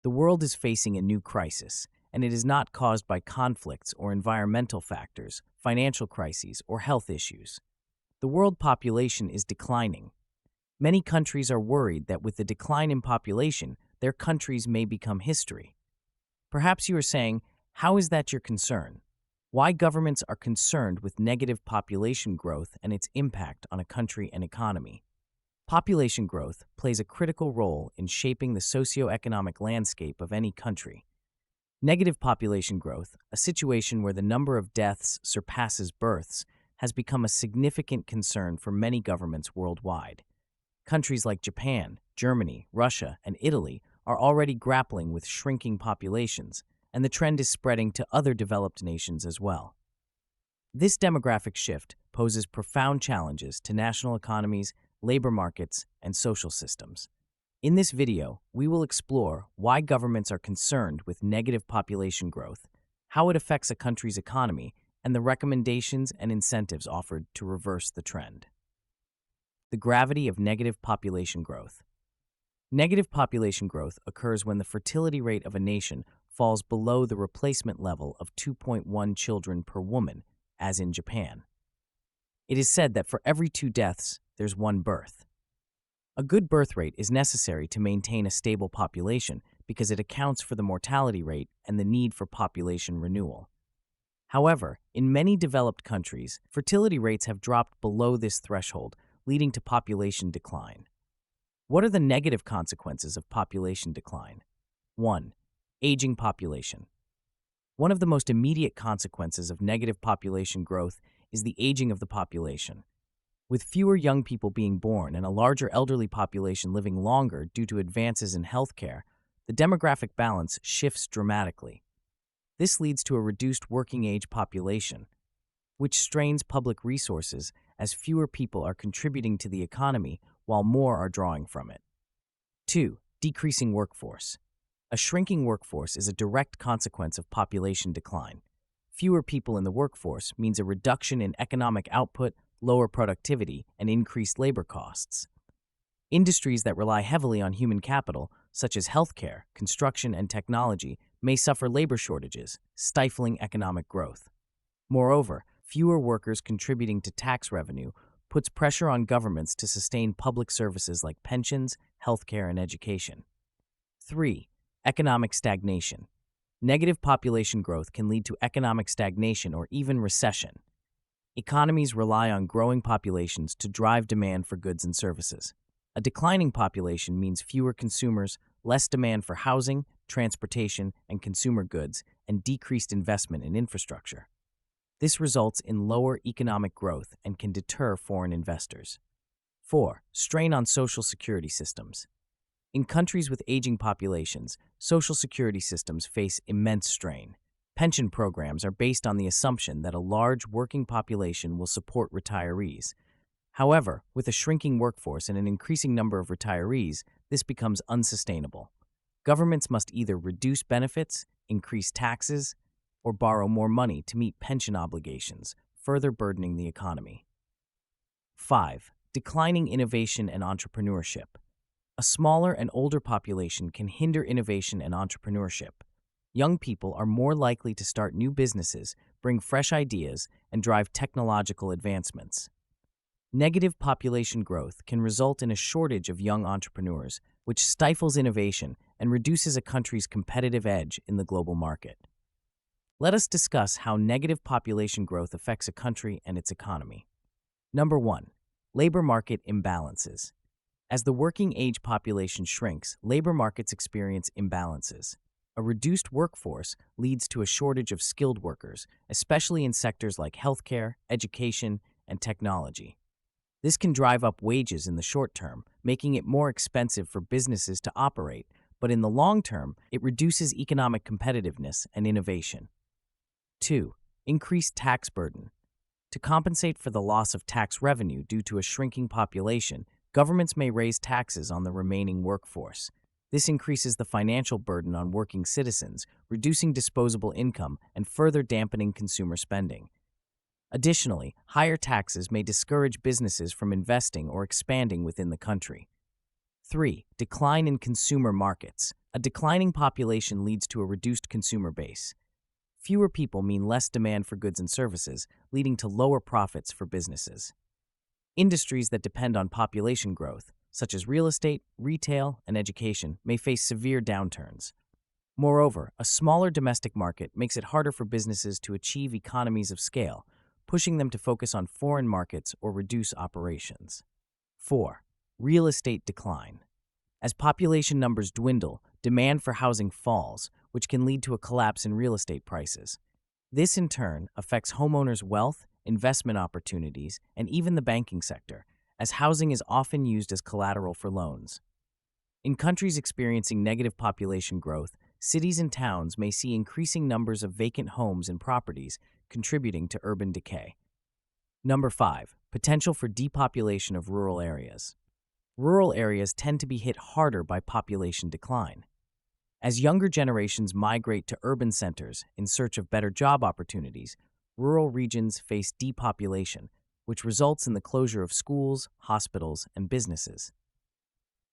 The world is facing a new crisis, and it is not caused by conflicts or environmental factors, financial crises, or health issues. The world population is declining. Many countries are worried that with the decline in population, their countries may become history. Perhaps you are saying, how is that your concern? Why governments are concerned with negative population growth and its impact on a country and economy? Population growth plays a critical role in shaping the socio-economic landscape of any country. Negative population growth, a situation where the number of deaths surpasses births, has become a significant concern for many governments worldwide. Countries like Japan, Germany, Russia, and Italy are already grappling with shrinking populations, and the trend is spreading to other developed nations as well. This demographic shift poses profound challenges to national economies, labor markets, and social systems. In this video, we will explore why governments are concerned with negative population growth, how it affects a country's economy, and the recommendations and incentives offered to reverse the trend. The gravity of negative population growth. Negative population growth occurs when the fertility rate of a nation falls below the replacement level of 2.1 children per woman, as in Japan. It is said that for every 2 deaths, there's 1 birth. A good birth rate is necessary to maintain a stable population because it accounts for the mortality rate and the need for population renewal. However, in many developed countries, fertility rates have dropped below this threshold, leading to population decline. What are the negative consequences of population decline? 1. Aging population. One of the most immediate consequences of negative population growth is the aging of the population. With fewer young people being born and a larger elderly population living longer due to advances in healthcare, the demographic balance shifts dramatically. This leads to a reduced working-age population, which strains public resources as fewer people are contributing to the economy while more are drawing from it. 2. Decreasing workforce. A shrinking workforce is a direct consequence of population decline. Fewer people in the workforce means a reduction in economic output, lower productivity, and increased labor costs. Industries that rely heavily on human capital, such as healthcare, construction, and technology, may suffer labor shortages, stifling economic growth. Moreover, fewer workers contributing to tax revenue puts pressure on governments to sustain public services like pensions, healthcare, and education. 3. Economic stagnation. Negative population growth can lead to economic stagnation or even recession. Economies rely on growing populations to drive demand for goods and services. A declining population means fewer consumers, less demand for housing, transportation, and consumer goods, and decreased investment in infrastructure. This results in lower economic growth and can deter foreign investors. 4. Strain on social security systems. In countries with aging populations, social security systems face immense strain. Pension programs are based on the assumption that a large working population will support retirees. However, with a shrinking workforce and an increasing number of retirees, this becomes unsustainable. Governments must either reduce benefits, increase taxes, or borrow more money to meet pension obligations, further burdening the economy. 5. Declining innovation and entrepreneurship. A smaller and older population can hinder innovation and entrepreneurship. Young people are more likely to start new businesses, bring fresh ideas, and drive technological advancements. Negative population growth can result in a shortage of young entrepreneurs, which stifles innovation and reduces a country's competitive edge in the global market. Let us discuss how negative population growth affects a country and its economy. Number 1. Labor market imbalances. As the working age population shrinks, labor markets experience imbalances. A reduced workforce leads to a shortage of skilled workers, especially in sectors like healthcare, education, and technology. This can drive up wages in the short term, making it more expensive for businesses to operate, but in the long term, it reduces economic competitiveness and innovation. 2. Increased tax burden. To compensate for the loss of tax revenue due to a shrinking population, governments may raise taxes on the remaining workforce. This increases the financial burden on working citizens, reducing disposable income and further dampening consumer spending. Additionally, higher taxes may discourage businesses from investing or expanding within the country. 3. Decline in consumer markets. A declining population leads to a reduced consumer base. Fewer people mean less demand for goods and services, leading to lower profits for businesses. Industries that depend on population growth, such as real estate, retail, and education, may face severe downturns. Moreover, a smaller domestic market makes it harder for businesses to achieve economies of scale, pushing them to focus on foreign markets or reduce operations. 4. Real estate decline. As population numbers dwindle, demand for housing falls, which can lead to a collapse in real estate prices. This, in turn, affects homeowners' wealth, investment opportunities, and even the banking sector, as housing is often used as collateral for loans. In countries experiencing negative population growth, cities and towns may see increasing numbers of vacant homes and properties, contributing to urban decay. Number 5. Potential for depopulation of rural areas. Rural areas tend to be hit harder by population decline. As younger generations migrate to urban centers in search of better job opportunities, rural regions face depopulation, which results in the closure of schools, hospitals, and businesses.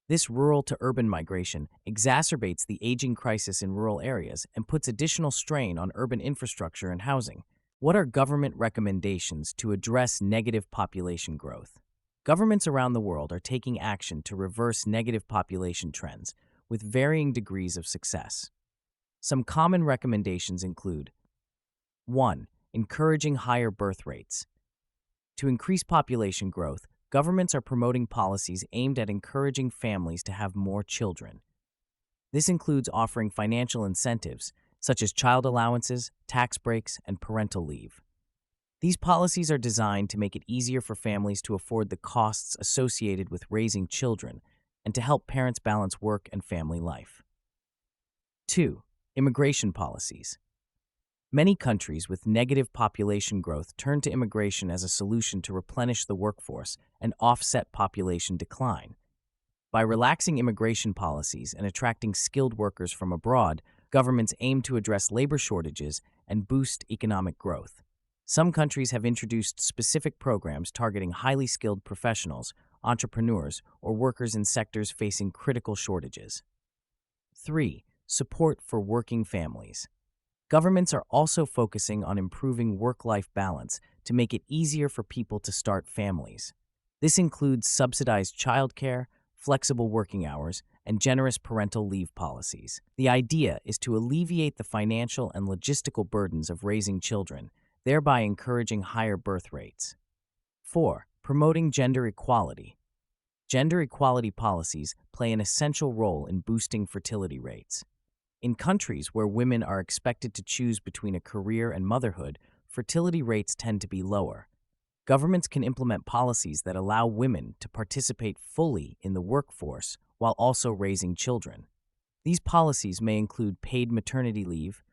This rural-to-urban migration exacerbates the aging crisis in rural areas and puts additional strain on urban infrastructure and housing. What are government recommendations to address negative population growth? Governments around the world are taking action to reverse negative population trends, with varying degrees of success. Some common recommendations include: 1. Encouraging higher birth rates. To increase population growth, governments are promoting policies aimed at encouraging families to have more children. This includes offering financial incentives, such as child allowances, tax breaks, and parental leave. These policies are designed to make it easier for families to afford the costs associated with raising children and to help parents balance work and family life. 2. Immigration policies. Many countries with negative population growth turn to immigration as a solution to replenish the workforce and offset population decline. By relaxing immigration policies and attracting skilled workers from abroad, governments aim to address labor shortages and boost economic growth. Some countries have introduced specific programs targeting highly skilled professionals, entrepreneurs, or workers in sectors facing critical shortages. 3. Support for working families. Governments are also focusing on improving work-life balance to make it easier for people to start families. This includes subsidized childcare, flexible working hours, and generous parental leave policies. The idea is to alleviate the financial and logistical burdens of raising children, thereby encouraging higher birth rates. 4. Promoting gender equality. Gender equality policies play an essential role in boosting fertility rates. In countries where women are expected to choose between a career and motherhood, fertility rates tend to be lower. Governments can implement policies that allow women to participate fully in the workforce while also raising children. These policies may include paid maternity leave,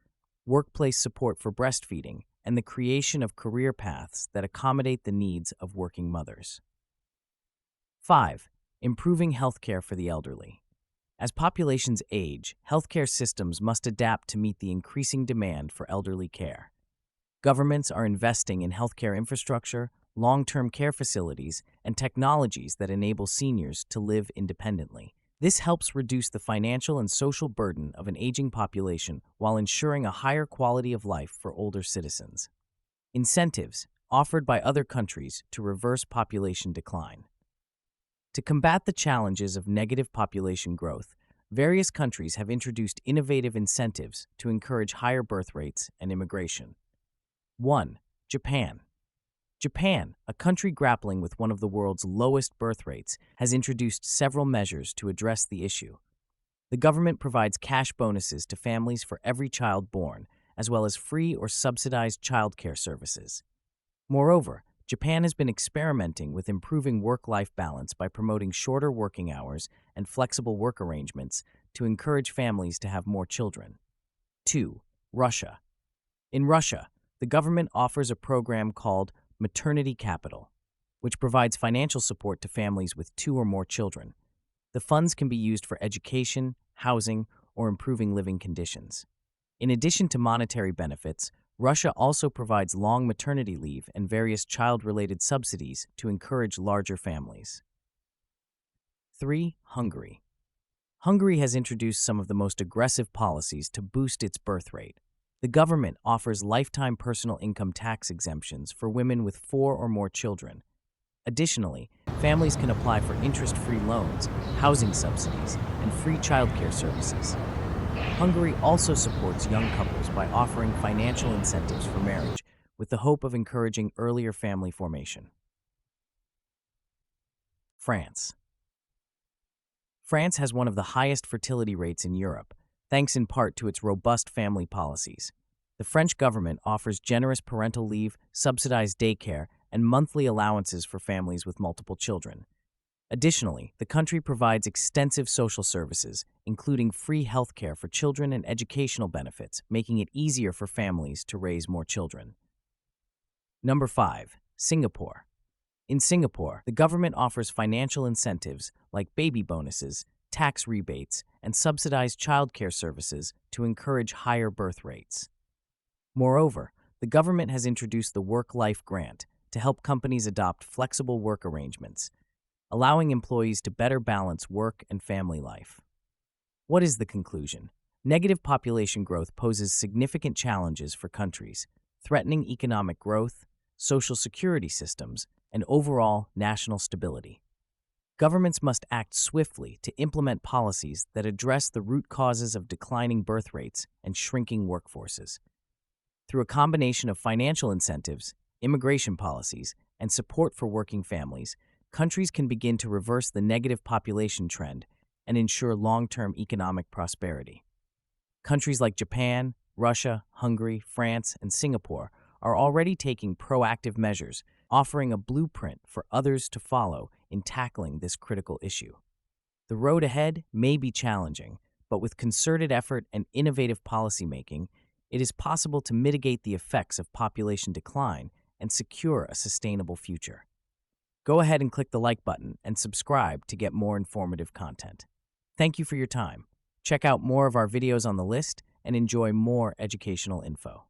workplace support for breastfeeding, and the creation of career paths that accommodate the needs of working mothers. 5. Improving healthcare for the elderly. As populations age, healthcare systems must adapt to meet the increasing demand for elderly care. Governments are investing in healthcare infrastructure, long-term care facilities, and technologies that enable seniors to live independently. This helps reduce the financial and social burden of an aging population while ensuring a higher quality of life for older citizens. Incentives offered by other countries to reverse population decline. To combat the challenges of negative population growth, various countries have introduced innovative incentives to encourage higher birth rates and immigration. 1. Japan. Japan, a country grappling with one of the world's lowest birth rates, has introduced several measures to address the issue. The government provides cash bonuses to families for every child born, as well as free or subsidized childcare services. Moreover, Japan has been experimenting with improving work-life balance by promoting shorter working hours and flexible work arrangements to encourage families to have more children. 2. Russia. In Russia, the government offers a program called Maternity Capital, which provides financial support to families with 2 or more children. The funds can be used for education, housing, or improving living conditions. In addition to monetary benefits, Russia also provides long maternity leave and various child-related subsidies to encourage larger families. 3. Hungary. Hungary has introduced some of the most aggressive policies to boost its birth rate. The government offers lifetime personal income tax exemptions for women with 4 or more children. Additionally, families can apply for interest-free loans, housing subsidies, and free childcare services. Hungary also supports young couples by offering financial incentives for marriage, with the hope of encouraging earlier family formation. France. France has one of the highest fertility rates in Europe, thanks in part to its robust family policies. The French government offers generous parental leave, subsidized daycare, and monthly allowances for families with multiple children. Additionally, the country provides extensive social services, including free health care for children and educational benefits, making it easier for families to raise more children. Number 5. Singapore. In Singapore, the government offers financial incentives like baby bonuses, tax rebates, and subsidized childcare services to encourage higher birth rates. Moreover, the government has introduced the Work-Life Grant to help companies adopt flexible work arrangements, allowing employees to better balance work and family life. What is the conclusion? Negative population growth poses significant challenges for countries, threatening economic growth, social security systems, and overall national stability. Governments must act swiftly to implement policies that address the root causes of declining birth rates and shrinking workforces. Through a combination of financial incentives, immigration policies, and support for working families, countries can begin to reverse the negative population trend and ensure long-term economic prosperity. Countries like Japan, Russia, Hungary, France, and Singapore are already taking proactive measures, offering a blueprint for others to follow in tackling this critical issue. The road ahead may be challenging, but with concerted effort and innovative policymaking, it is possible to mitigate the effects of population decline and secure a sustainable future. Go ahead and click the like button and subscribe to get more informative content. Thank you for your time. Check out more of our videos on the list and enjoy more educational info.